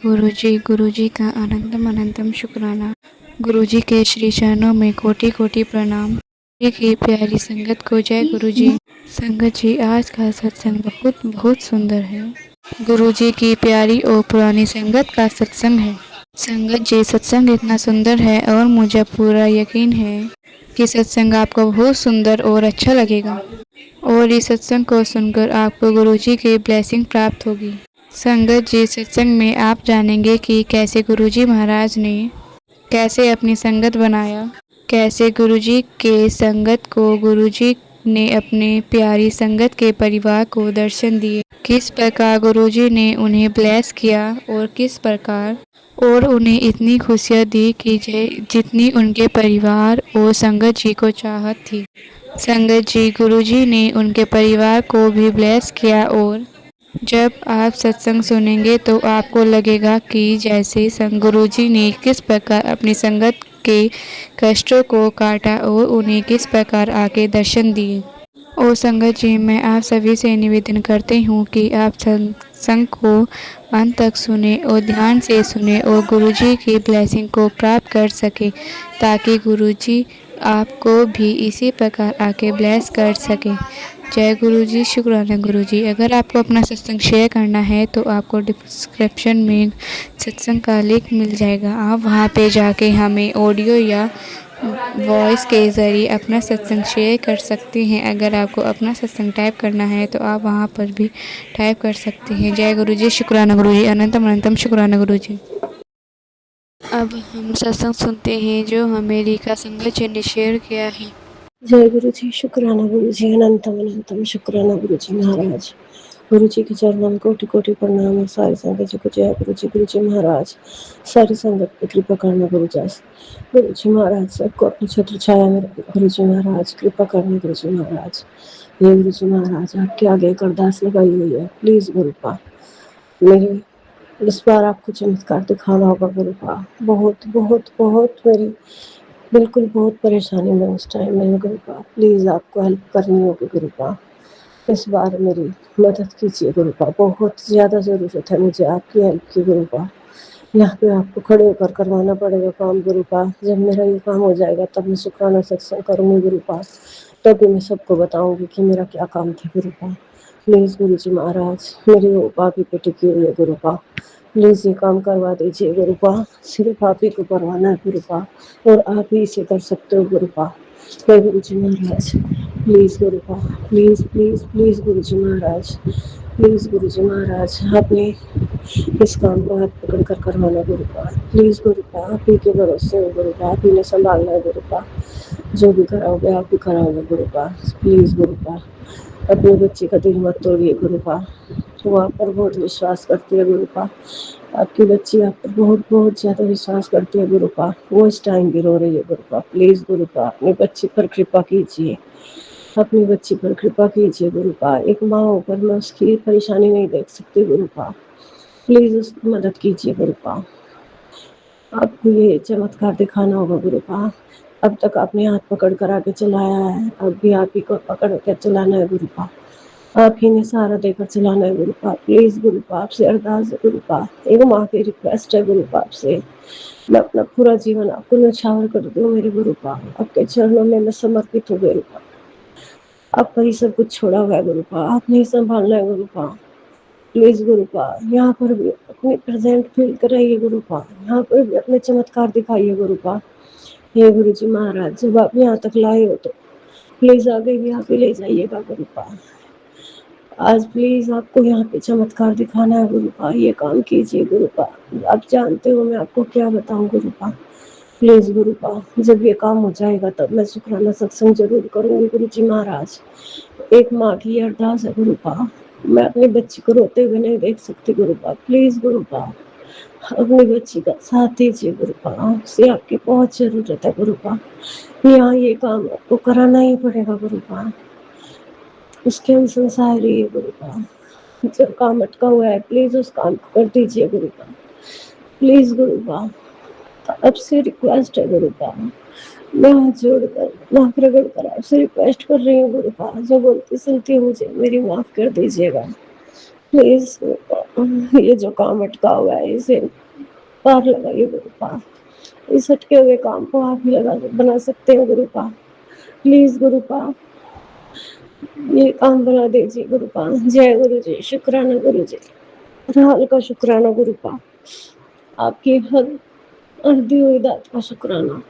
गुरुजी का अनंतम अनंतम शुक्राना। गुरुजी के श्री चरणों में कोटि कोटि प्रणाम। गुरुजी की प्यारी संगत को जय गुरुजी। संगत जी, आज का सत्संग बहुत बहुत सुंदर है। गुरुजी की प्यारी और पुरानी संगत का सत्संग है। संगत जी, सत्संग इतना सुंदर है और मुझे पूरा यकीन है कि सत्संग आपको बहुत सुंदर और अच्छा लगेगा और इस सत्संग को सुनकर आपको गुरुजी की ब्लेसिंग प्राप्त होगी। संगत जी, सत्संग में आप जानेंगे कि कैसे गुरुजी महाराज ने कैसे अपनी संगत बनाया, कैसे गुरुजी के संगत को गुरुजी ने अपने प्यारी संगत के परिवार को दर्शन दिए, किस प्रकार गुरुजी ने उन्हें ब्लेस किया और किस प्रकार और उन्हें इतनी खुशियाँ दी कि जितनी उनके परिवार और संगत जी को चाहत थी। संगत जी, गुरुजी ने उनके परिवार को भी ब्लेस किया और जब आप सत्संग सुनेंगे तो आपको लगेगा कि जैसे गुरुजी ने किस प्रकार अपनी संगत के कष्टों को काटा और उन्हें किस प्रकार आके दर्शन दिए। और संगत जी, मैं आप सभी से निवेदन करती हूँ कि आप सत्संग को अंत तक सुने और ध्यान से सुने और गुरुजी की ब्लेसिंग को प्राप्त कर सके, ताकि गुरुजी आपको भी इसी प्रकार आके ब्लेस कर सके। जय गुरुजी, शुक्राना गुरुजी। अगर आपको अपना सत्संग शेयर करना है तो आपको डिस्क्रिप्शन में सत्संग का लिंक मिल जाएगा। आप वहाँ पे जाके हमें ऑडियो या वॉइस के ज़रिए अपना सत्संग शेयर कर सकते हैं। अगर आपको अपना सत्संग टाइप करना है तो आप वहाँ पर भी टाइप कर सकते हैं। जय गुरुजी, शुक्राना गुरुजी, अनंतम अनंतम शुक्राना गुरुजी। अब हम सत्संग सुनते हैं जो हमें रीका संगत जी ने शेयर किया है। जय गुरु जी, शुक्राना गुरु जी, अनंतम अनंतम शुक्राना गुरु जी महाराज। गुरु जी के चरणों में कोटि कोटि प्रणाम है। सारी संगत जी को जय गुरु जी महाराज। सारी संगत की कृपा करना गुरु जी महाराज, सबको अपनी छत्र छाया में गुरु जी महाराज कृपा करना गुरु जी महाराज। ये गुरु जी महाराज, आपके आगे एक अरदास लगाई हुई है, प्लीज गुरुपा मेरी इस बार आपको चमत्कार दिखाना होगा गुरुपा। बहुत बहुत बहुत मेरी बिल्कुल बहुत परेशानी में उस टाइम में गुरुपा, प्लीज़ आपको हेल्प करनी होगी गुरुपा। इस बार मेरी मदद कीजिए गुरुपा, बहुत ज़्यादा ज़रूरत है मुझे आपकी हेल्प की गुरुपा। यहाँ पे आपको खड़े होकर करवाना पड़ेगा काम गुरुपा। जब मेरा ये काम हो जाएगा तब मैं शुक्राना सत्संग करूँगी गुरुपा, तभी मैं सबको बताऊँगी कि मेरा क्या काम था गुरुपा। प्लीज़ गुरु जी महाराज, मेरी वो पापी पे टिकी हुई है गुरुपा, प्लीज़ ये काम करवा दीजिए गुरुपा। सिर्फ आप ही को करवाना है गुरुपा और आप ही इसे कर सकते हो गुरुपा। हे गुरु जी महाराज, प्लीज़ गुरुपा, प्लीज़ प्लीज़ प्लीज़ गुरु जी महाराज, प्लीज़ गुरु जी महाराज, आपने इस काम को हाथ पकड़ कर करवाना गुरुपा। प्लीज़ गुरुपा, आप ही के भरोसे हो गुरुपा, आप ही ने संभालना है गुरुपा। जो भी कराओगे आप ही कराओगे गुरुपा। प्लीज़ गुरुपा, अपने बच्चे का दिल मत तोड़िए गुरुपा। वो आप पर बहुत विश्वास करती है गुरुपा, आपकी बच्ची आप पर बहुत बहुत ज़्यादा विश्वास करती है गुरुपा। वो इस टाइम भी रो रही है गुरुपा। प्लीज़ गुरुपा, अपनी बच्ची पर कृपा कीजिए, अपनी बच्ची पर कृपा कीजिए गुरुपा। एक माँ होकर मैं उसकी परेशानी नहीं देख सकती गुरुपा, प्लीज़ उसकी मदद कीजिए गुरुपा। आपको ये चमत्कार दिखाना होगा गुरुपा। अब तक आपने हाथ पकड़ कर आगे चलाया है, अब भी आप ही को पकड़ कर चलाना है गुरुपा। आप ही ने सहारा देकर चलाना है गुरुपा। प्लीज़ गुरुपा, आपसे अरदास है गुरुपा, एक माँ की रिक्वेस्ट है गुरुपा आपसे। मैं अपना पूरा जीवन आपको न्यौछावर कर दूँ मेरे गुरुपा, आपके चरणों में मैं समर्पित हूँ गुरुपा। आप पर ही सब कुछ छोड़ा हुआ है गुरुपा, आपने ही संभालना है गुरुपा। प्लीज़ गुरुपा, यहाँ पर भी अपने प्रेजेंट फील कराइए गुरुपा, यहाँ पर भी अपने चमत्कार दिखाइए गुरुपा। हे गुरु जी महाराज, जब आप यहाँ तक लाए हो तो प्लीज़ आगे भी आप ही ले जाइएगा गुरुपा। आज प्लीज़ आपको यहाँ पे चमत्कार दिखाना है गुरुपा, ये काम कीजिए गुरुपा। आप जानते हो मैं आपको क्या बताऊँ गुरुपा। प्लीज़ गुरुपा, जब ये काम हो जाएगा तब मैं शुक्राना सत्संग जरूर करूँगी गुरु जी महाराज। एक माँ की अरदास है गुरुपा, मैं अपनी बच्ची को रोते हुए नहीं देख सकती गुरुपा। प्लीज़ गुरुपा, अपनी बच्ची का साथ दीजिए गुरुपा, आपसे आपकी बहुत ज़रूरत है गुरुपा। यहाँ ये काम आपको कराना ही पड़ेगा गुरुपा, उसके अनुसार रही है गुरुपा। जो काम अटका हुआ है प्लीज़ उस काम को कर दीजिए गुरुपा। प्लीज़ गुरुपा, आपसे रिक्वेस्ट है गुरुपा, मैं हाथ जोड़कर माफ रगड़ कर आपसे रिक्वेस्ट कर रही हूँ गुरुपा। जो गलती सुनती है मुझे मेरी माफ़ कर दीजिएगा। प्लीज ये जो काम अटका हुआ है इसे पार लगाइए गुरुपा। इस अटके हुए काम को आप ही लगा बना सकते हो गुरुपा। प्लीज गुरुपा ये काम बना दीजिए गुरुपा। जय गुरु जी। शुक्राना गुरु जी। राहुल का शुक्राना गुरुपा। आपकी हर अर्धी हुई दात का शुक्राना।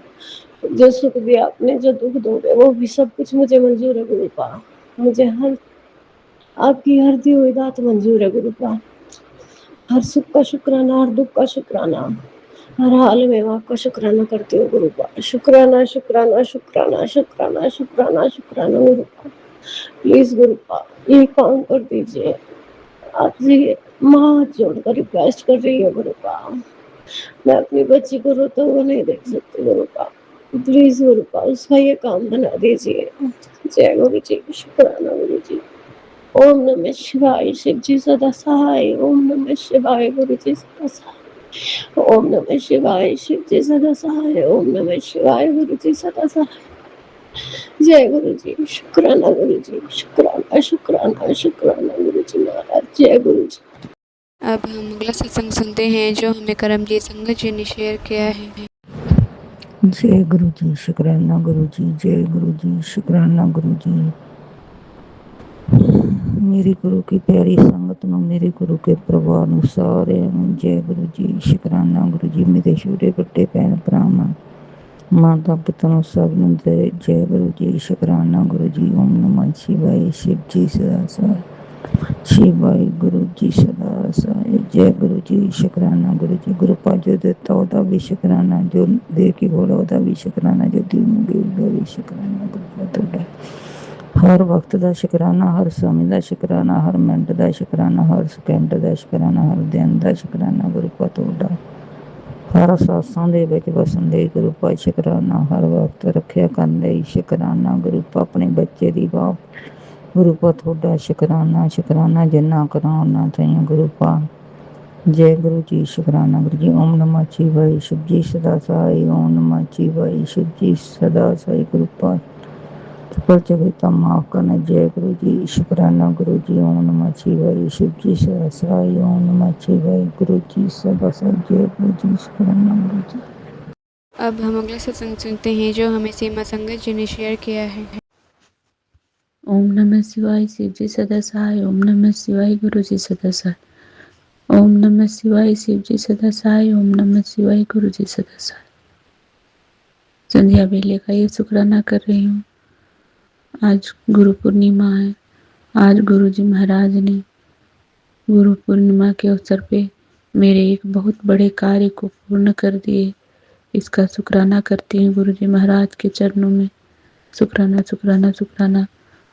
जो सुख दिया आपने, जो दुख दोगे वो भी सब कुछ मुझे मंजूर है गुरुपा। मुझे हर आपकी हर दी हुई दात मंजूर है गुरुपा। हर सुख का शुक्राना, हर दुख का शुक्राना, हर हाल में आपका शुक्राना करती हूँ गुरुपा। शुक्राना शुक्राना शुक्राना शुक्राना शुक्राना शुक्राना गुरुपा। प्लीज गुरुपा ये काम कर दीजिए। आपसे माँ हाथ जोड़कर रिक्वेस्ट कर रही है गुरुपा। मैं अपनी बच्ची को रोता हुआ नहीं देख सकती गुरुपा। प्लीज गुरुपा उसका ये काम बना दीजिए। जय गुरु जी। शुक्राना गुरु जी। ओम नमः शिवाय। शिव जी सदा सहाय। ओम नमः शिवाय। गुरु जी सदा सहाय। ओम नमः शिवाय। शिव जी सदा सहाय। ओम नमः शिवाय। गुरु जी सदा सहाय। जय गुरु जी। शुक्राना गुरु जी। शुक्राना शुक्राना शुक्राना गुरु जी महाराज। जय गुरु जी। अब हम अगला सत्संग सुनते हैं जो हमें करमजीत संगत जी ने शेयर किया है। जय गुरु जी। शुक्राना गुरु जी। जय गुरु जी। शुक्राना गुरु जी। मेरे गुरु की प्यारी संगत ਨੂੰ ਮੇਰੇ ਗੁਰੂ ਕੇ ਪਰਿਵਾਰ ਨੂੰ ਸਾਰਿਆਂ ਨੂੰ ਜੈ ਗੁਰੂ ਜੀ। ਸ਼ੁਕਰਾਨਾ ਗੁਰੂ ਜੀ। ਮੇਰੇ ਛੋਟੇ ਵੱਡੇ ਭੈਣ ਭਰਾਵਾਂ ਮਾਤਾ ਪਿਤਾ ਨੂੰ ਸਭ ਨੂੰ ਜੈ ਗੁਰੂ ਜੀ। ਸ਼ੁਕਰਾਨਾ ਗੁਰੂ ਜੀ। ਓਮ ਨਮः शिवाय। शिव जी सदा सहाय। शिवाय गुरु जी सदा सहाय। जय गुरु जी। शुकराना गुरु जी। गुरु पा जो देता ਉਹਦਾ ਵੀ ਸ਼ੁਕਰਾਨਾ, ਜੋ ਦੇ ਕੇ ਬੋਲਾ ਉਹਦਾ ਵੀ ਸ਼ੁਕਰਾਨਾ, ਜੋ ਦੇਣਗੇ ਉਹਦਾ ਵੀ ਸ਼ੁਕਰਾਨਾ ਗੁਰੂ ਪਾ ਤੁਹਾਡਾ। ਹਰ ਵਕਤ ਦਾ ਸ਼ੁਕਰਾਨਾ, ਹਰ ਸਮੇਂ ਦਾ ਸ਼ੁਕਰਾਨਾ, ਹਰ ਮਿੰਟ ਦਾ ਸ਼ੁਕਰਾਨਾ, ਹਰ ਸਕਿੰਟ ਦਾ ਸ਼ੁਕਰਾਨਾ, ਹਰ ਦਿਨ ਦਾ ਸ਼ੁਕਰਾਨਾ ਗੁਰੂ ਪਾ ਤੁਹਾਡਾ। ਹਰ ਸਾਸਾਂ ਦੇ ਵਿੱਚ ਵਸਣ ਲਈ ਗੁਰੂ ਪਾ ਸ਼ੁਕਰਾਨਾ, ਹਰ ਵਕਤ ਰੱਖਿਆ ਕਰਨ ਲਈ ਸ਼ੁਕਰਾਨਾ ਗੁਰੂ ਪਾ। ਆਪਣੇ ਬੱਚੇ ਦੀ ਬਾਪ ਗੁਰੂ ਪਾ ਤੁਹਾਡਾ ਸ਼ੁਕਰਾਨਾ। ਸ਼ੁਕਰਾਨਾ ਜਿੰਨਾ ਕਰਾਂ ਉਹਨਾਂ ਚਾਹੀਏ ਗੁਰੂ ਪਾ। ਜੈ ਗੁਰੂ ਜੀ। ਸ਼ੁਕਰਾਨਾ ਗੁਰੂ ਜੀ। ਓਮ ਨਮः शिवाय। शिव जी सदा सहाय। ओम नमः शिवाय। शिव जी सदा सहाय गुरु पा। चुकल चुकिता माफ करना। जय गुरु जी। शुक्राना गुरु जी। ओम नमः शिवाय। शिव जी सदा सहाय। ओम नमः शिवाय। गुरु जी सदा सहाय। जय गुरु जी। शुक्राना गुरु जी। अब हम अगला सत्संग सुनते हैं जो हमें सीमा संगत जी ने शेयर किया है। ओम नमः शिवाय। शिव जी सदा सहाय। ओम नमः शिवाय। गुरु जी सदा सहाय। ओम नमः शिवाय। शिव जी सदा सहाय। ओम नमः शिवाय। गुरु जी सदा सहाय। संध्या बेले का ये शुक्राना कर रही हूँ। आज गुरु पूर्णिमा है। आज गुरु जी महाराज ने गुरु पूर्णिमा के अवसर पे मेरे एक बहुत बड़े कार्य को पूर्ण कर दिए। इसका शुक्राना करती हूँ गुरु जी महाराज के चरणों में। शुक्राना शुक्राना शुक्राना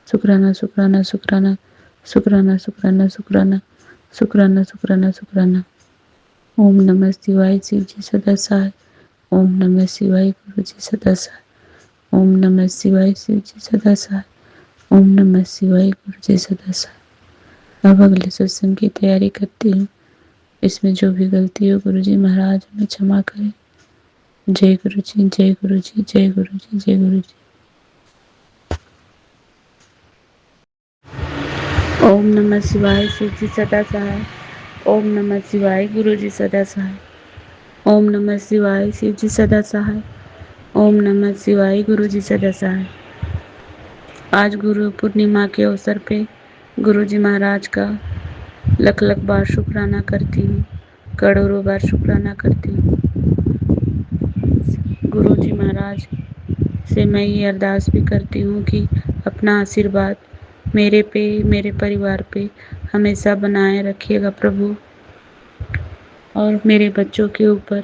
शुक्राना शुक्राना शुक्राना शुक्राना शुक्राना शुक्राना शुक्राना शुक्राना शुक्राना। ओम नमः शिवाय। शिव जी सदा सहाय। ओम नमः शिवाय। गुरु जी सदा सहाय। ओम नमः शिवाय। शिव जी सदा सहाय। ओम नमः शिवाय। गुरु जी सदा सहाय। अब अगले सत्संग की तैयारी करती हूँ। इसमें जो भी गलती हो गुरु जी महाराज हमें क्षमा करें। जय गुरु जी। जय गुरु जी। जय गुरु जी। जय गुरु जी। ओम नमः शिवाय। शिव जी सदा सहाय। ओम नमः शिवाय। गुरु जी सदा सहाय। ओम नमः शिवाय। शिव जी सदा सहाय। ओम नमः शिवाय। गुरु जी सदा सहाय। आज गुरु पूर्णिमा के अवसर पे गुरु जी महाराज का लख लख बार शुक्राना करती हूँ। करोड़ों बार शुक्राना करती हूँ। गुरु जी महाराज से मैं ये अरदास भी करती हूँ कि अपना आशीर्वाद मेरे पे, मेरे परिवार पे हमेशा बनाए रखिएगा प्रभु, और मेरे बच्चों के ऊपर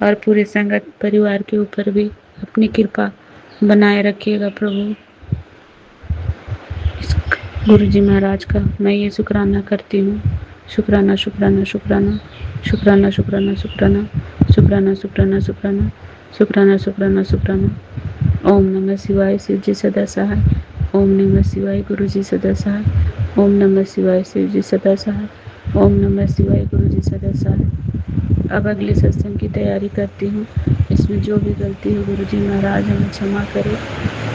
और पूरे संगत परिवार के ऊपर भी अपनी कृपा बनाए रखिएगा प्रभु। गुरु जी महाराज का मैं ये शुक्राना करती हूँ। शुक्राना शुक्राना शुक्राना शुक्राना शुक्राना शुक्राना शुक्राना शुक्राना शुक्राना शुक्राना शुक्राना शुक्राना। ओम नमः शिवाय। शिव जी सदा सहाय। ओम नमः शिवाय। गुरु जी सदा सहाय। ओम नमः शिवाय। शिव जी सदा सहाय। ओम नमः शिवाय। गुरु जी सदा सहाय। अब अगले सत्संग की तैयारी करती हूँ। इसमें जो भी गलती हो गुरु जी महाराज हमें क्षमा करें।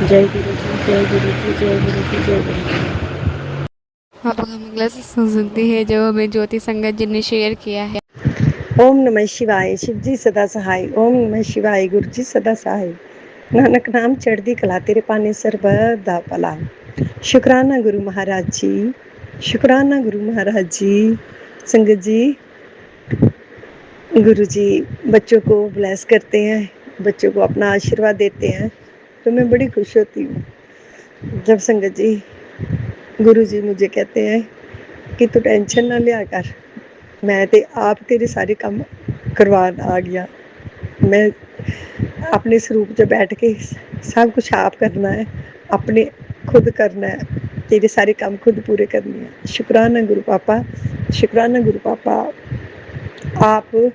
जय गुरु जी। जय गुरु जी। जय गुरु जी। जय गुरु जी। अब हम अगला सत्संग सुनते हैं जो हमें ज्योति संगत जी ने शेयर किया है। ओम नमः शिवाय, शिव जी सदा सहाय। ओम नमः शिवाय, गुरु जी सदा सहाय। नानक नाम चढ़दी कला, तेरे पाने सर्बदा भला। शुक्राना गुरु महाराज जी, शुक्राना गुरु महाराज जी। संगत जी, गुरु जी बच्चों को ब्लेस करते हैं, बच्चों को अपना आशीर्वाद देते हैं, तो मैं बड़ी खुश होती हूँ जब संगत जी, गुरु जी मुझे कहते हैं कि तू टेंशन ना लिया कर, मैं ते आप तेरे सारे काम करवान आ गया। मैं अपने स्वरूप च बैठ के सब कुछ आप करना है, अपने खुद करना है, तेरे सारे काम खुद पूरे करने हैं। शुक्राना गुरु पापा, शुक्राना गुरु पापा। आप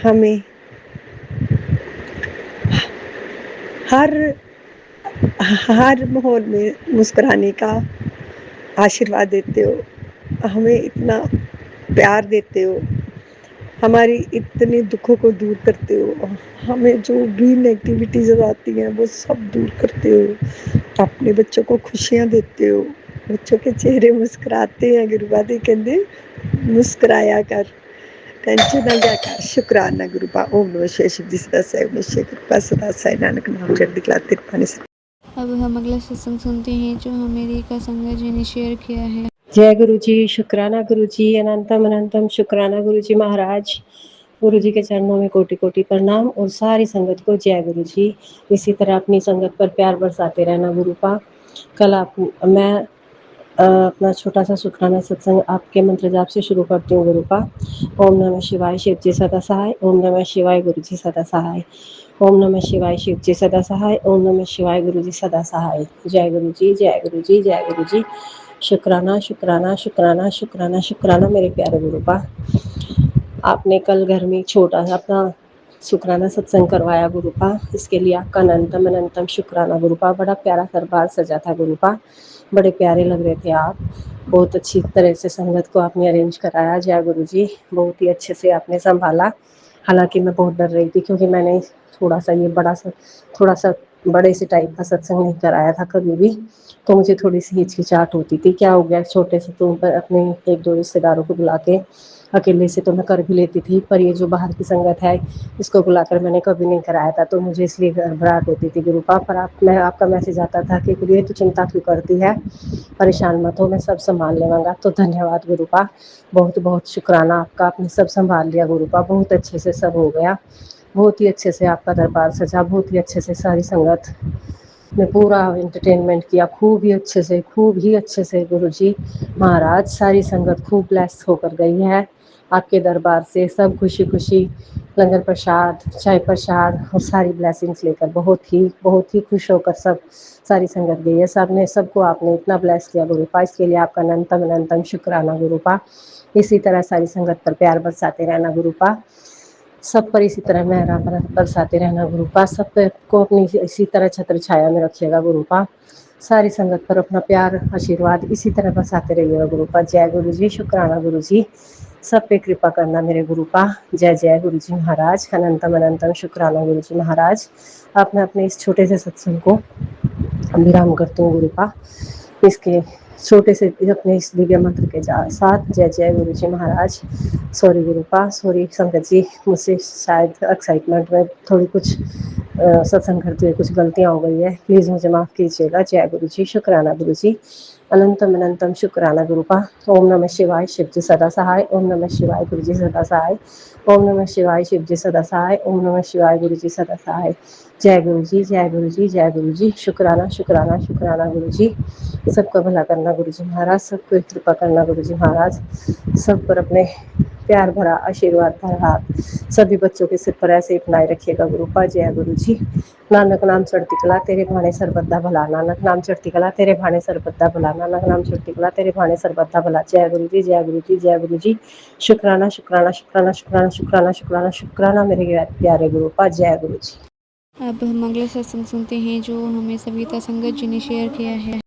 हमें हर माहौल में मुस्कुराने का आशीर्वाद देते हो, हमें इतना प्यार देते हो, हमारी इतने दुखों को दूर करते हो, हमें जो भी नेगेटिविटीज आती हैं वो सब दूर करते हो, अपने बच्चों को खुशियाँ देते हो, बच्चों के चेहरे मुस्कुराते हैं। गुरुवादी कहते मुस्कुराया कर, टेंशन ना लिया कर। शुक्राना गुरुपा। ओम नमः शिवाय, शिव जी सदा साई, ओम नमः शिवाय, कृपा सदा साई, नानक नाम चढ़ती कला, तेरे पाने से। अब हम अगला सत्संग सुनते हैं जो हमें रेखा संगत जी ने शेयर किया है। जय गुरु जी, शुक्राना गुरु जी, अनंतम अनंतम शुक्राना गुरु जी महाराज। गुरु जी के चरणों में कोटि कोटि प्रणाम और सारी संगत को जय गुरु जी। इसी तरह अपनी संगत पर प्यार बरसाते रहना गुरु पा। कल मैं अपना छोटा सा शुक्राना सत्संग आपके मंत्र जाप से शुरू करती हूँ गुरु पा। ओम नमः शिवाय, शिव जी सदा सहाय। ओम नमः शिवाय, गुरु जी सदा सहाय। ओम नमः शिवाय, शिव जी सदा सहाय। ओम नमः शिवाय, गुरु जी सदा सहाय। जय गुरु जी, जय गुरु जी, जय गुरु जी। शुक्राना शुक्राना शुक्राना शुक्राना शुक्राना मेरे प्यारे गुरु पा। आपने कल घर में छोटा सा अपना शुक्राना सत्संग करवाया गुरुपा, इसके लिए आपका अनंतम अनंतम शुक्राना गुरुपा। बड़ा प्यारा दरबार सजा था गुरुपा, बड़े प्यारे लग रहे थे आप, बहुत अच्छी तरह से संगत को आपने अरेंज कराया। जय गुरु जी, बहुत ही अच्छे से आपने संभाला। हालांकि मैं बहुत डर रही थी क्योंकि मैंने थोड़ा सा बड़े से टाइप का सत्संग नहीं कराया था कभी भी, तो मुझे थोड़ी सी हिचकिचाहट होती थी, क्या हो गया छोटे से तो अपने एक दो रिश्तेदारों को बुला के, अकेले से तो मैं कर भी लेती थी, पर ये जो बाहर की संगत है इसको बुलाकर मैंने कभी नहीं कराया था, तो मुझे इसलिए घबराहट होती थी गुरुपा। पर आपका मैसेज आता था कि गुरु तो चिंता क्यों करती है, परेशान मत हो, मैं सब संभाल लेवांगा। तो धन्यवाद गुरुपा, बहुत बहुत शुक्राना आपका, आपने सब संभाल लिया गुरुपा, बहुत अच्छे से सब हो गया, बहुत ही अच्छे से आपका दरबार सजा, बहुत ही अच्छे से सारी संगत ने पूरा एंटरटेनमेंट किया, खूब ही अच्छे से गुरु जी महाराज। सारी संगत खूब ब्लेस होकर गई है आपके दरबार से, सब खुशी खुशी लंगर प्रसाद, चाय प्रसाद और सारी ब्लेसिंग्स लेकर बहुत ही खुश होकर सारी संगत गई है। सबको आपने इतना ब्लेस किया गुरुपा, इसके लिए आपका अनंतम अनंतम शुक्राना गुरुपा। इसी तरह सारी संगत पर प्यार बरसाते रहना गुरुपा, सब पर इसी तरह मेहरा बरसाते रहना गुरुपा, सब को अपनी इसी तरह छत्र छाया में रखिएगा गुरुपा। सारी संगत पर अपना प्यार आशीर्वाद इसी तरह बरसाते रहिएगा गुरुपा। जय गुरु जी, शुक्राना गुरु जी, सब पे कृपा करना मेरे गुरुपा। जय जय गुरु जी महाराज, अनंतम अनंतम शुक्राना गुरु जी महाराज। अब मैं अपने इस छोटे से सत्संग को विराम करती हूँ गुरुपा, इसके छोटे से अपने इस दिव्य मंत्र के साथ। जय जय गुरु जी महाराज। सॉरी गुरुपा, सॉरी संगत जी, मुझसे शायद एक्साइटमेंट में थोड़ी कुछ सत्संग करते हुए कुछ गलतियाँ हो गई है, प्लीज़ मुझे माफ़ कीजिएगा। जय गुरु जी, शुक्राना गुरु जी, अनंतम अनंतम शुक्राना गुरुपा। ओम नमः शिवाय, शिव जी सदा सहाय। ओम नमः शिवाय, गुरु जी सदा सहाय। ओम नमः शिवाय, शिव जी सदा सहाय। ओम नमः शिवाय, गुरु जी सदा सहाय। जय गुरु जी, जय गुरु जी, जय गुरु जी। शुक्राना शुक्राना शुक्राना गुरु जी, सबका भला करना गुरु जी महाराज, सबको कृपा करना गुरु जी महाराज, सब पर अपने प्यार भरा आशीर्वाद भरा हाथ सभी बच्चों के सिर पर ऐसे ही बनाए रखिएगा गुरुपा। जय गुरु जी। नानक नाम चढ़ती कला, तेरे भाने सरबद्दा भला। नानक नाम चढ़ती कला, तेरे भाने सरबद्दा भला। नानक नाम चढ़ती कला, तेरे भाने सरबद्दा भला। जय गुरु जी, जय गुरु जी, जय गुरु जी। शुक्राना शुक्राना शुक्राना शुक्राना शुक्राना शुक्राना शुक्राना मेरे प्यारे गुरुपा। जय गुरु जी। अब हम अगला सत्संग सुनते हैं जो हमें सविता संगत जी ने शेयर किया है।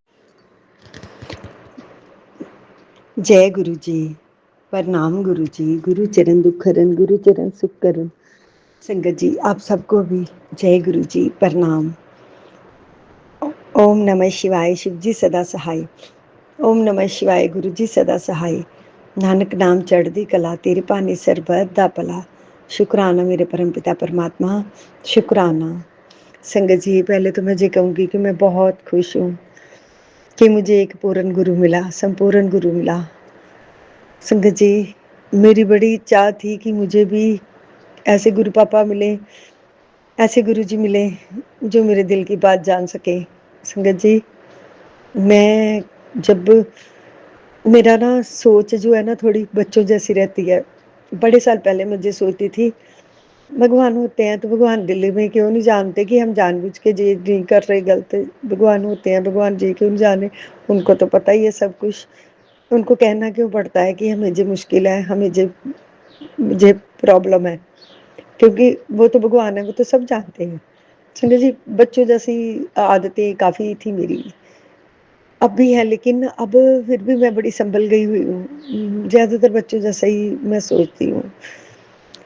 जय गुरु जी, प्रणाम गुरु जी। गुरु चरण दुख हरन, गुरु चरण सुख करन। संगत जी आप सबको भी जय गुरु जी, प्रणाम। ओम नमः शिवाय, शिव जी सदा सहाय। ओम नमः शिवाय। गुरु जी सदा सहाय, नानक नाम चढ़दी कला, तेरे पानी सरबत दा भला। शुक्राना मेरे परम पिता परमात्मा, शुक्राना। संगत जी, पहले तो मैं ये कहूँगी कि मैं बहुत खुश हूँ कि मुझे एक पूर्ण गुरु मिला, संपूर्ण गुरु मिला। संगत जी, मेरी बड़ी चाह थी कि मुझे भी ऐसे गुरु पापा मिले, ऐसे गुरु जी मिले जो मेरे दिल की बात जान सके। संगत जी, मैं जब मेरा ना सोच जो है ना थोड़ी बच्चों जैसी रहती है। बड़े साल पहले मुझे सोचती थी भगवान होते हैं तो भगवान दिल्ली में क्यों नहीं जानते कि हम जानबूझ के ये नहीं कर रहे गलत। भगवान होते हैं, भगवान जी क्यों नहीं जाने, उनको तो पता ही है सब कुछ। उनको कहना क्यों पड़ता है कि हमें जो मुश्किल है, हमें जो मुझे प्रॉब्लम है, क्योंकि वो तो भगवान है, वो तो सब जानते हैं। संजय जी, बच्चों जैसी आदतें काफ़ी थी मेरी, अब भी है, लेकिन अब फिर भी मैं बड़ी संभल गई हुई हूँ। ज़्यादातर बच्चों जैसा ही मैं सोचती हूँ।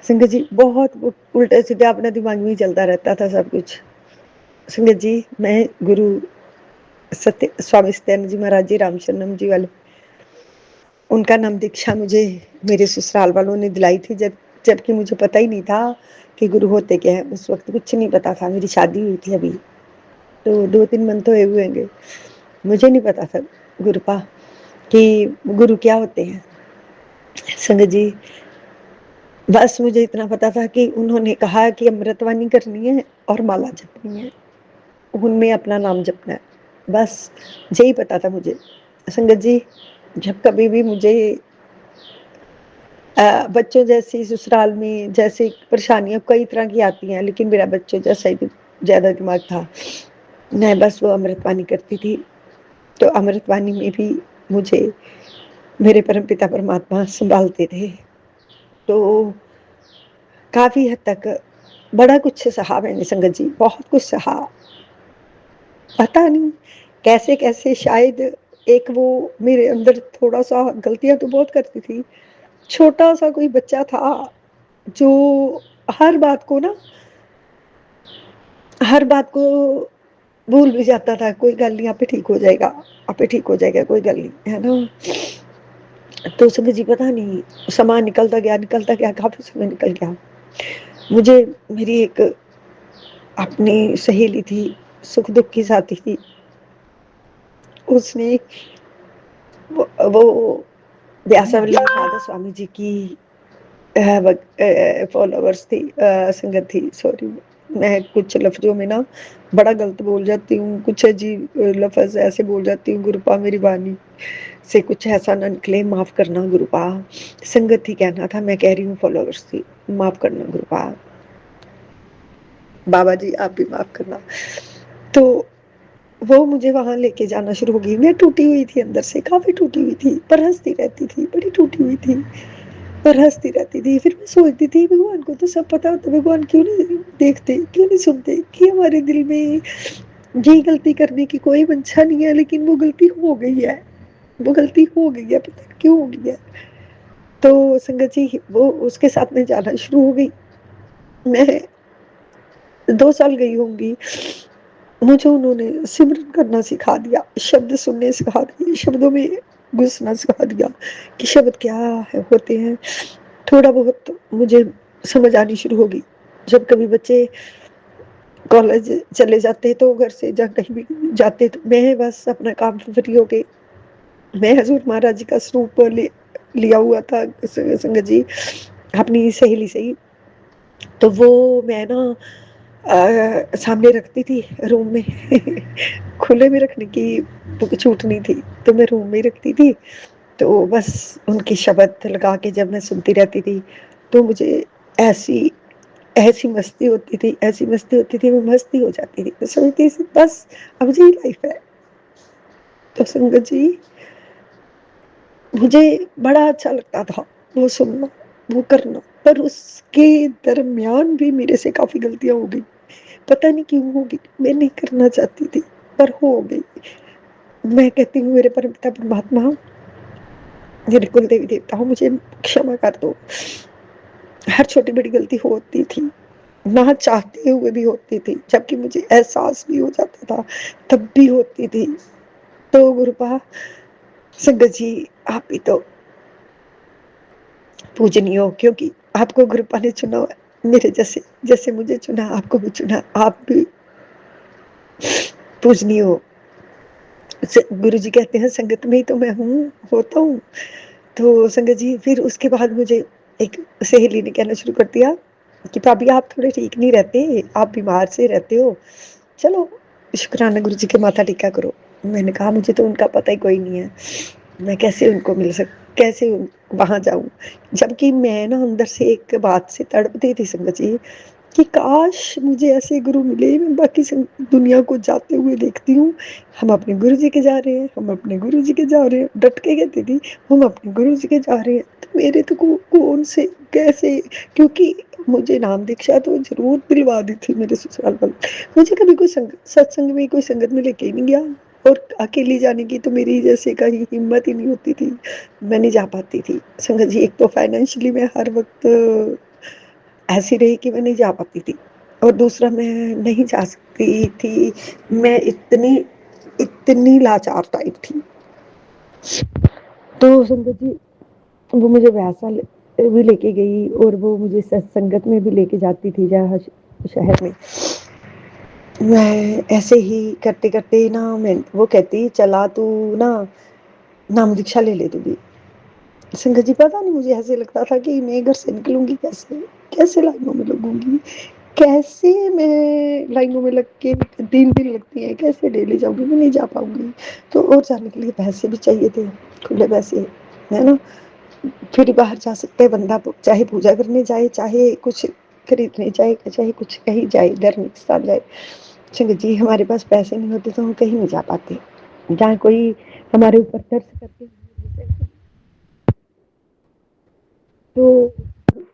संगत जी, बहुत उल्टा सीधा अपने दिमाग में ही चलता रहता था सब कुछ। संगत जी, मैं गुरु सत्य स्वामी सत्यानंद जी महाराज जी, रामशरणम जी वाले, उनका नाम दीक्षा मुझे मेरे ससुराल वालों ने दिलाई थी, जबकि मुझे पता ही नहीं था कि गुरु होते क्या है। उस वक्त कुछ नहीं पता था, मेरी शादी हुई थी अभी, तो 2-3 मंथ तो हुए होंगे। मुझे नहीं पता था गुरुपा कि गुरु क्या होते हैं। संगत जी, बस मुझे इतना पता था कि उन्होंने कहा कि अमृतवाणी करनी है और माला जपनी है, उनमें अपना नाम जपना है, बस यही पता था मुझे। संगत जी, जब कभी भी मुझे बच्चों जैसी ससुराल में जैसे परेशानियां कई तरह की आती हैं, लेकिन मेरा बच्चों जैसा ही ज़्यादा दिमाग था। मैं बस वो अमृतवाणी करती थी, तो अमृतवाणी में भी मुझे मेरे परम पिता परमात्मा संभालते थे। तो काफ़ी हद तक बड़ा कुछ सहा मैंने संगत जी, बहुत कुछ सहा। पता नहीं कैसे कैसे, शायद एक वो मेरे अंदर थोड़ा सा गलतियां तो बहुत करती थी। छोटा सा कोई बच्चा था जो हर बात को ना, हर बात को भूल भी जाता था। कोई गल नहीं, आपे ठीक हो जाएगा, आपे ठीक हो जाएगा, कोई गल नहीं, है ना। तो संगत जी, पता नहीं समय निकलता गया, काफी समय निकल गया। मुझे मेरी एक अपनी सहेली थी, सुख दुख की साथी थी, उसने वो व्यासावली राधा स्वामी जी की फॉलोवर्स थी, संगत थी। सॉरी, मैं कुछ लफ्जों में ना बड़ा गलत बोल जाती हूँ, कुछ अजीब लफ्ज ऐसे बोल जाती हूँ। गुरुपा मेरी वाणी से कुछ ऐसा ना निकले, माफ करना गुरुपा। संगत ही कहना था, मैं कह रही हूँ फॉलोवर्स थी, माफ करना गुरुपा। बाबा जी आप भी माफ करना। तो वो मुझे वहां लेके जाना शुरू हो गई। मैं टूटी हुई थी अंदर से, काफी टूटी हुई थी, पर हंसती रहती थी, बड़ी टूटी हुई थी पर हंसती रहती थी। फिर मैं सोचती थी भगवान को तो सब पता होता, भगवान क्यों नहीं देखते, क्यों नहीं सुनते कि हमारे दिल में ये गलती करने की कोई मंशा नहीं है, लेकिन वो गलती हो गई है, वो गलती हो गई है, पता नहीं क्यों हो गई है। तो संगत जी, वो उसके साथ में जाना शुरू हो गई। मैं 2 साल गई होंगी। मुझे उन्होंने सिमरन करना सिखा दिया, शब्द सुनने सिखा दिए, शब्दों में घुसना सिखा दिया कि शब्द क्या है, होते हैं। थोड़ा बहुत मुझे समझ आनी शुरू होगी। जब कभी बच्चे कॉलेज चले जाते तो घर से जहाँ कहीं भी जाते, तो मैं बस अपना काम फ्री हो गई। मैं हजूर महाराज जी का स्वरूप लिया हुआ था संगत जी, अपनी सहेली से ही। तो वो मैं ना सामने रखती थी रूम में खुले में रखने की छूट नहीं थी, तो मैं रूम में ही रखती थी। तो बस उनकी शब्द लगा के जब मैं सुनती रहती थी, तो मुझे ऐसी ऐसी मस्ती होती थी, ऐसी मस्ती होती थी, मैं मस्ती हो जाती थी। मैं समझती थी बस अब जी लाइफ है। तो संगत जी, मुझे बड़ा अच्छा लगता था वो सुनना, वो करना, पर उसके दरमियान भी मेरे से काफी गलतियां हो गई। पता नहीं क्यों हो गई, मैं नहीं करना चाहती थी पर हो गई। मैं कहती हूँ मेरे परम पिता परमात्मा, मेरे कुल देवी देवता हो, मुझे क्षमा कर दो। हर छोटी बड़ी गलती होती थी, ना चाहते हुए भी होती थी, जबकि मुझे एहसास भी हो जाता था तब भी होती थी। तो गुरुपा, संगत जी, आप भी तो पूजनीय हो, क्योंकि आपको गुरुपा ने चुना हुआ है। मेरे जैसे जैसे मुझे चुना, आपको भी चुना, आप भी पूजनीय हो। गुरु जी कहते हैं संगत में ही तो मैं होता हूँ। तो संगत जी, फिर उसके बाद मुझे एक सहेली ने कहना शुरू कर दिया कि भाभी आप थोड़े ठीक नहीं रहते, आप बीमार से रहते हो, चलो शुक्राना गुरु जी के माथा टीका करो। मैंने कहा मुझे तो उनका पता ही कोई नहीं है, मैं कैसे उनको कैसे वहां जाऊं। जबकि मैं ना अंदर से एक बात से तड़पती थी संगत जी, कि काश मुझे ऐसे गुरु मिले। मैं बाकी दुनिया को जाते हुए देखती हूँ, हम अपने गुरु जी के जा रहे हैं, हम अपने गुरु जी के जा रहे हैं, डट के कहती थी हम अपने गुरु जी के जा रहे हैं। तो मेरे तो कौन से कैसे, क्योंकि मुझे नाम दीक्षा तो जरूर दिलवा दी थी मेरे ससुराल वाले। मुझे कभी कोई सत्संग में कोई संगत में लेके ही नहीं गया, और अकेली जाने की तो मेरी जैसे कहीं हिम्मत ही नहीं होती थी, मैं नहीं जा पाती थी संगत जी। एक तो फाइनेंशियली मैं हर वक्त ऐसी रही कि मैं नहीं जा पाती थी, और दूसरा मैं नहीं जा सकती थी, मैं इतनी इतनी लाचार टाइप थी। तो संगत जी, वो मुझे वैसा भी लेके गई, और वो मुझे सत्संगत में भी लेके जाती थी जहाँ शहर में। मैं ऐसे ही करते करते ना, मैं वो कहती चला तू ना नाम दीक्षा ले ले तू भी। संगत जी, पता नहीं मुझे ऐसे लगता था कि मैं घर से निकलूंगी कैसे, कैसे लाइनों में लगूंगी, कैसे मैं लाइनों में लग के 3 दिन लगती है, कैसे डेली जाऊंगी, मैं नहीं जा पाऊंगी। तो और जाने के लिए पैसे भी चाहिए थे, खुले पैसे, है ना। फिर बाहर जा सकते हैं बंदा, चाहे पूजा करने जाए, चाहे कुछ खरीदने जाए, चाहे कुछ कहीं जाए, धार्मिक स्थान जाए। संगत जी, हमारे पास पैसे नहीं होते तो हम कहीं नहीं जा पाते, जहाँ कोई हमारे ऊपर तरस करके। तो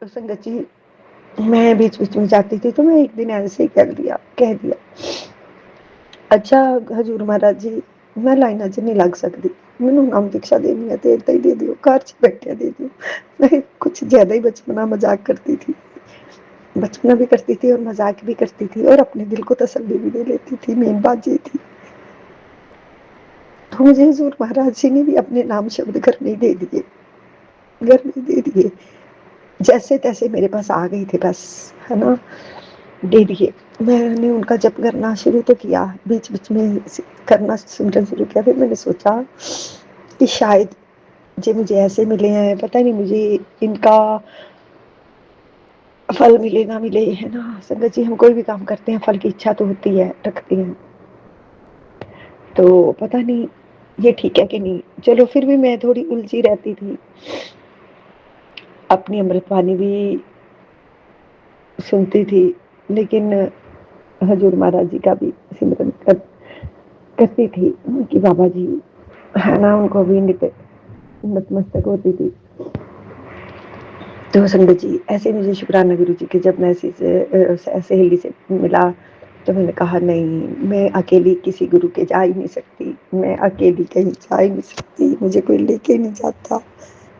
संगत जी, मैं बीच बीच में जाती थी, तो मैं एक दिन ऐसे ही कह दिया अच्छा हजूर महाराज जी, मैं लाइना च नहीं लग सकती, मैनू नाम दीक्षा देनी है तो इतना ही दे दियो, घर च बैठे दे दियो। मैं कुछ ज्यादा ही बचपना मजाक करती थी, बचपना भी करती थी और मजाक भी करती थी, और अपने दिल को तसल्ली भी दे लेती थी। मेन बात ये थी। तो मुझे हजूर महाराज जी ने भी अपने नाम शब्द घर में दे दिए, घर में दे दिए, जैसे तैसे मेरे पास आ गई थे बस, है ना, दे दिए। मैंने उनका जप करना शुरू तो किया, बीच बीच में करना सिमरन शुरू किया। फिर मैंने सोचा कि शायद जे मुझे ऐसे मिले हैं, पता नहीं मुझे इनका फल मिले ना मिले, है ना। संगत जी, हम कोई भी काम करते हैं फल की इच्छा तो होती है, रखते हैं, तो पता नहीं ये ठीक है कि नहीं। चलो, फिर भी मैं थोड़ी उलझी रहती थी, अपनी अमृतवाणी भी सुनती थी, लेकिन हजूर महाराज जी का भी सिमरन करती थी कि बाबा जी, है ना, उनको भी नतमस्तक होती थी। तो संगत जी, ऐसे मुझे शुक्राना गुरु जी के जब मैं सहेली से मिला, तो मैंने कहा नहीं, मैं अकेली किसी गुरु के जा ही नहीं सकती, मैं अकेली कहीं जा ही नहीं सकती, मुझे कोई लेके नहीं जाता,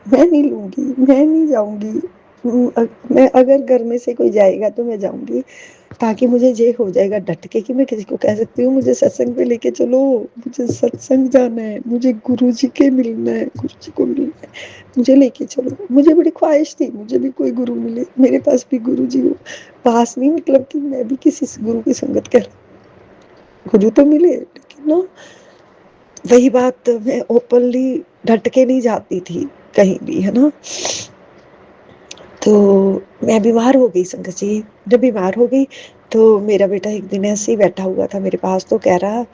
मैं नहीं लूंगी, मैं नहीं जाऊंगी। मैं अगर घर में से कोई जाएगा तो मैं जाऊंगी, ताकि मुझे ये हो जाएगा डट के कि मैं किसी को कह सकती हूँ मुझे सत्संग पे लेके चलो, मुझे सत्संग जाना है, मुझे गुरु जी के मिलना है, गुरु जी को मिलना है, मुझे लेके चलो। मुझे बड़ी ख्वाहिश थी मुझे भी कोई गुरु मिले, मेरे पास भी गुरु जी हो पास, नहीं मतलब कि मैं भी किसी गुरु की संगत कर, गुरु तो मिले, लेकिन ना वही बात, मैं ओपनली डट के नहीं जाती थी कहीं भी, है ना। तो मैं बीमार हो गई संगत जी। जब बीमार हो गई तो मेरा बेटा एक दिन ऐसे ही बैठा हुआ था मेरे पास, तो कह रहा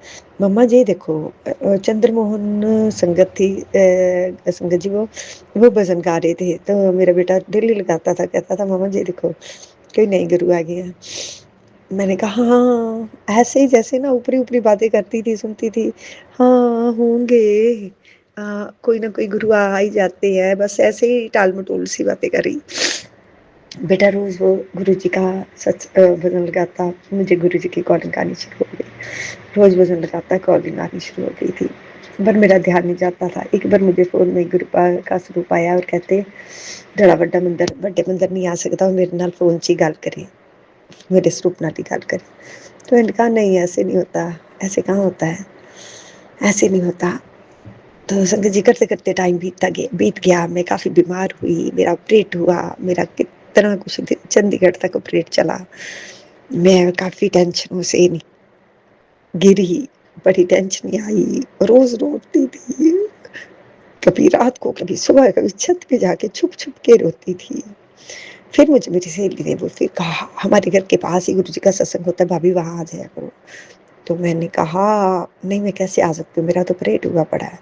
मम्मा जी देखो, चंद्रमोहन संगत थी, संगत जी, वो भजन गा रहे थे, तो मेरा बेटा डेली लगाता था, कहता था मम्मा जी देखो कोई नई गुरु आ गया। मैंने कहा हाँ, ऐसे ही जैसे ना ऊपरी ऊपरी बातें करती थी, सुनती थी, हाँ होंगे, कोई ना कोई गुरु आ ही जाते हैं, बस ऐसे ही टाल मटोल सी बातें करी। बेटा रोज वो गुरु जी का भजन लगाता, मुझे गुरु जी की कॉलिंग आनी शुरू हो गई, रोज भजन लगाता, कॉलिंग आनी शुरू हो गई थी, पर मेरा ध्यान नहीं जाता था। एक बार मुझे फोन में गुरु का स्वरूप आया और कहते बड़ा बड़ा मंदिर, बड़े मंदिर नहीं आ सकता, मेरे नाल फोन च ही गल करे, मेरे स्वरूप नाल ही गल करे। तो मैंने कहा नहीं, ऐसे नहीं होता, ऐसे कहाँ होता है, ऐसे नहीं होता। तो संगत जी करते करते टाइम बीत गया। मैं काफ़ी बीमार हुई, मेरा ऑपरेट हुआ, मेरा कितना कुछ चंडीगढ़ तक ऑपरेट चला। मैं काफ़ी टेंशनों से गिरी, बड़ी टेंशन आई, रोज रोती थी, कभी रात को, कभी सुबह, कभी छत पे जाके छुप छुप के रोती थी। फिर मुझे मेरी सहेली ने वो फिर कहा, हमारे घर के पास ही गुरु जी का सत्संग होता है, भाभी वहाँ आ जाया करो। तो मैंने कहा नहीं, मैं कैसे आ सकती हूँ, मेरा तो ऑपरेट हुआ पड़ा है।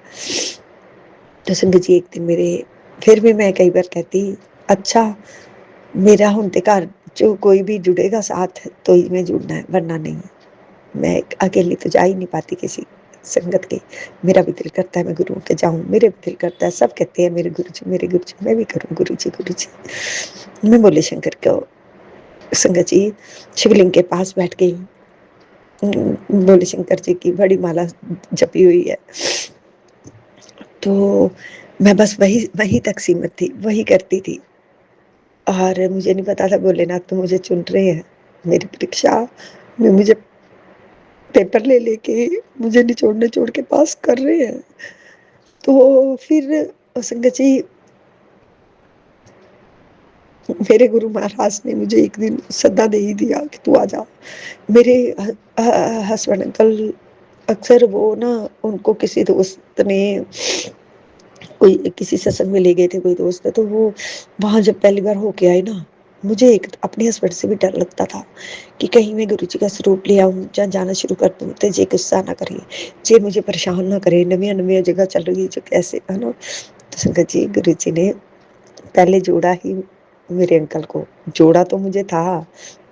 तो संगत जी एक दिन मेरे, फिर भी मैं कई बार कहती अच्छा मेरा होते घर जो कोई भी जुड़ेगा साथ तो ही मैं जुड़ना है, वरना नहीं। मैं अकेली तो जा ही नहीं पाती किसी संगत के। मेरा भी दिल करता है मैं गुरुओं के जाऊं, मेरे भी दिल करता है, सब कहते हैं मेरे गुरु जी, मेरे गुरु जी, मैं भी करूं गुरु जी गुरु जी। मैं बोले शंकर को, संगत जी शिवलिंग के पास बैठ गई, बोले शंकर जी की बड़ी माला जपी हुई है। तो मैं बस वही तक सीमित थी, वही करती थी। और मुझे नहीं पता था भोलेनाथ तो मुझे चुन रहे हैं, मेरी परीक्षा में मुझे पेपर ले लेके मुझे निचोड़ के पास कर रहे हैं। तो फिर संगत जी मेरे गुरु महाराज ने मुझे एक दिन सद्दा दे ही दिया कि तू आ जा। मेरे हस्बैंड अंकल अक्सर वो ना, उनको किसी दोस्त ने कोई किसी सत्संग में ले गए थे, कोई दोस्त है, तो वो वहाँ जब पहली बार होके आए ना, मुझे एक अपने हस्बैंड से भी डर लगता था कि कहीं मैं गुरु जी का स्वरूप ले आऊँ, जहाँ जाना शुरू कर दूँ तो जे गुस्सा ना करे, जे मुझे परेशान ना करे, नवी जगह चल रही है जो कैसे, है ना। तो संगत जी गुरु जी ने पहले जोड़ा ही मेरे अंकल को, जोड़ा तो मुझे था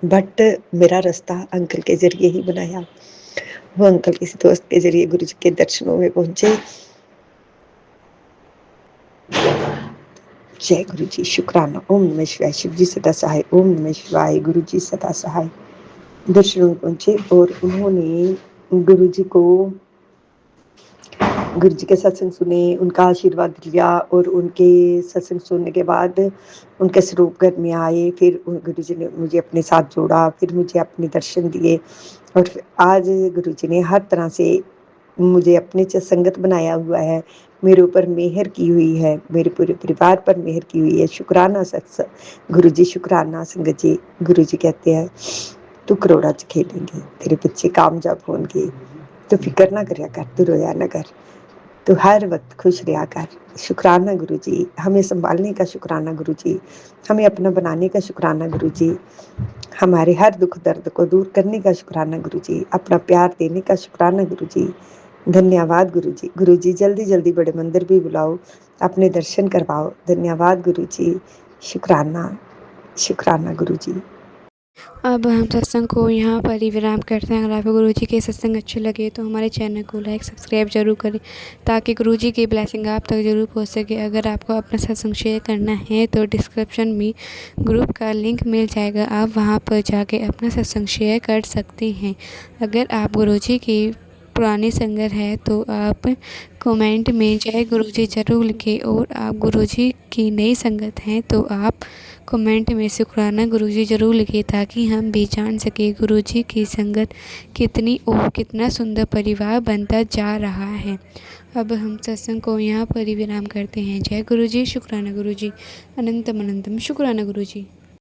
बट मेरा रास्ता अंकल के जरिए ही बनाया। वो अंकल किसी दोस्त के जरिए गुरु जी के दर्शनों में पहुंचे। जय गुरु जी, शुक्राना। ओम नमः शिवाय। शिव जी सदा सहाय। ओम नमः शिवाय। गुरु जी सदा सहाय। दर्शनों में पहुंचे और उन्होंने गुरु जी के सत्संग सुने, उनका आशीर्वाद लिया और उनके सत्संग सुनने के बाद उनके स्वरूप घर में आए। फिर गुरु जी ने मुझे अपने साथ जोड़ा, फिर मुझे अपने दर्शन दिए और आज गुरु जी ने हर तरह से मुझे अपने संगत बनाया हुआ है, मेरे ऊपर मेहर की हुई है, मेरे पूरे परिवार पर मेहर की हुई है। शुक्राना गुरु जी, शुक्राना संगत जी। गुरु जी कहते हैं तू करोड़ा च खेलेंगे, तेरे बच्चे कामयाब होंगे, तो फिक्र ना करया कर, तू रोया ना कर, तो हर वक्त खुश रहा कर। शुक्राना गुरु जी, हमें संभालने का शुक्राना गुरु जी, हमें अपना बनाने का शुक्राना गुरु जी, हमारे हर दुख दर्द को दूर करने का शुक्राना गुरु जी, अपना प्यार देने का शुक्राना गुरु जी। धन्यवाद गुरु जी। गुरु जी जल्दी जल्दी बड़े मंदिर भी बुलाओ, अपने दर्शन करवाओ। धन्यवाद गुरु जी, शुक्राना, शुक्राना गुरु जी। अब हम सत्संग को यहाँ पर ही विराम करते हैं। अगर आपको गुरु जी के सत्संग अच्छे लगे तो हमारे चैनल को लाइक सब्सक्राइब जरूर करें, ताकि गुरु जी की ब्लेसिंग आप तक जरूर पहुँच सके। अगर आपको अपना सत्संग शेयर करना है तो डिस्क्रिप्शन में ग्रुप का लिंक मिल जाएगा, आप वहाँ पर जाके अपना सत्संग शेयर कर सकते हैं। अगर आप गुरु जी की पुरानी संगत है तो आप कमेंट में जय गुरु जी जरूर लिखें, और आप गुरु जी की नई संगत हैं तो आप कमेंट में शुक्राना गुरु जी ज़रूर लिखिए, ताकि हम भी जान सके गुरु जी की संगत कितना सुंदर परिवार बनता जा रहा है। अब हम सत्संग को यहाँ पर ही विराम करते हैं। जय गुरु जी, शुक्राना गुरु जी, अनंतम अनंतम शुक्राना गुरु जी।